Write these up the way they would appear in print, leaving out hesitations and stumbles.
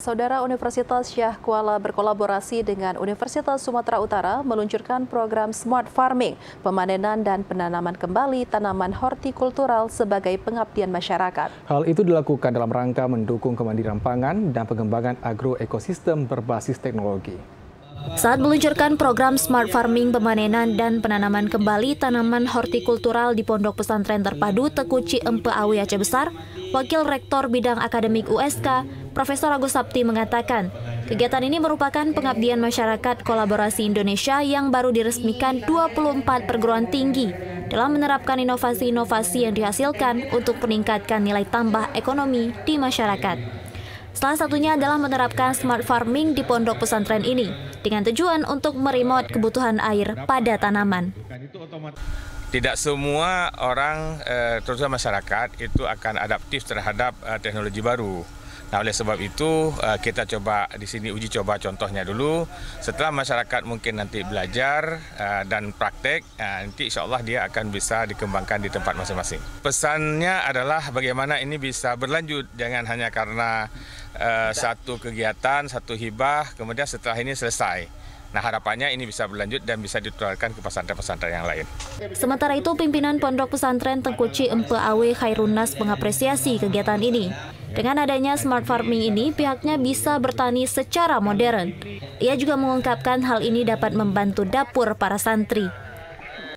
Saudara, Universitas Syah Kuala berkolaborasi dengan Universitas Sumatera Utara meluncurkan program Smart Farming, pemanenan dan penanaman kembali tanaman hortikultural sebagai pengabdian masyarakat. Hal itu dilakukan dalam rangka mendukung kemandirian pangan dan pengembangan agroekosistem berbasis teknologi. Saat meluncurkan program Smart Farming, pemanenan dan penanaman kembali tanaman hortikultural di Pondok Pesantren Terpadu Teku Ciempe Awi Aceh Besar, Wakil Rektor Bidang Akademik USK, Profesor Agus Sapti mengatakan, kegiatan ini merupakan pengabdian masyarakat kolaborasi Indonesia yang baru diresmikan 24 perguruan tinggi dalam menerapkan inovasi-inovasi yang dihasilkan untuk meningkatkan nilai tambah ekonomi di masyarakat. Salah satunya adalah menerapkan smart farming di pondok pesantren ini dengan tujuan untuk meremote kebutuhan air pada tanaman. Tidak semua orang, terutama masyarakat, itu akan adaptif terhadap teknologi baru. Nah, oleh sebab itu kita coba di sini uji coba contohnya dulu. Setelah masyarakat mungkin nanti belajar dan praktek, nanti insya Allah dia akan bisa dikembangkan di tempat masing-masing. Pesannya adalah bagaimana ini bisa berlanjut, jangan hanya karena satu kegiatan, satu hibah, kemudian setelah ini selesai. Nah, harapannya ini bisa berlanjut dan bisa ditularkan ke pesantren-pesantren yang lain. Sementara itu, pimpinan Pondok Pesantren Teku Ciempe Awi Khairunas mengapresiasi kegiatan ini. Dengan adanya smart farming ini, pihaknya bisa bertani secara modern. Ia juga mengungkapkan hal ini dapat membantu dapur para santri.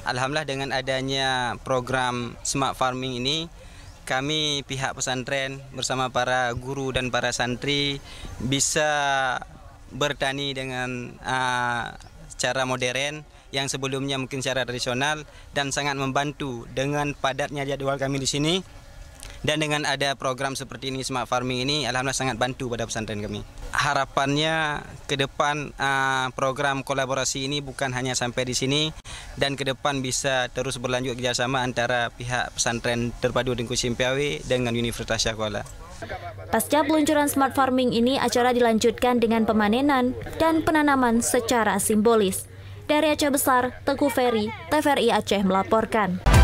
Alhamdulillah dengan adanya program smart farming ini, kami pihak pesantren bersama para guru dan para santri bisa bertani dengan cara modern yang sebelumnya mungkin secara tradisional dan sangat membantu dengan padatnya jadwal kami di sini. Dan dengan ada program seperti ini, smart farming ini, alhamdulillah sangat bantu pada pesantren kami. Harapannya ke depan program kolaborasi ini bukan hanya sampai di sini, dan ke depan bisa terus berlanjut kerjasama antara pihak pesantren Terpadu Teku Ciempe Awi dengan Universitas Syah Kuala. Pasca peluncuran smart farming ini, acara dilanjutkan dengan pemanenan dan penanaman secara simbolis. Dari Aceh Besar, Teguh Ferry, TVRI Aceh melaporkan.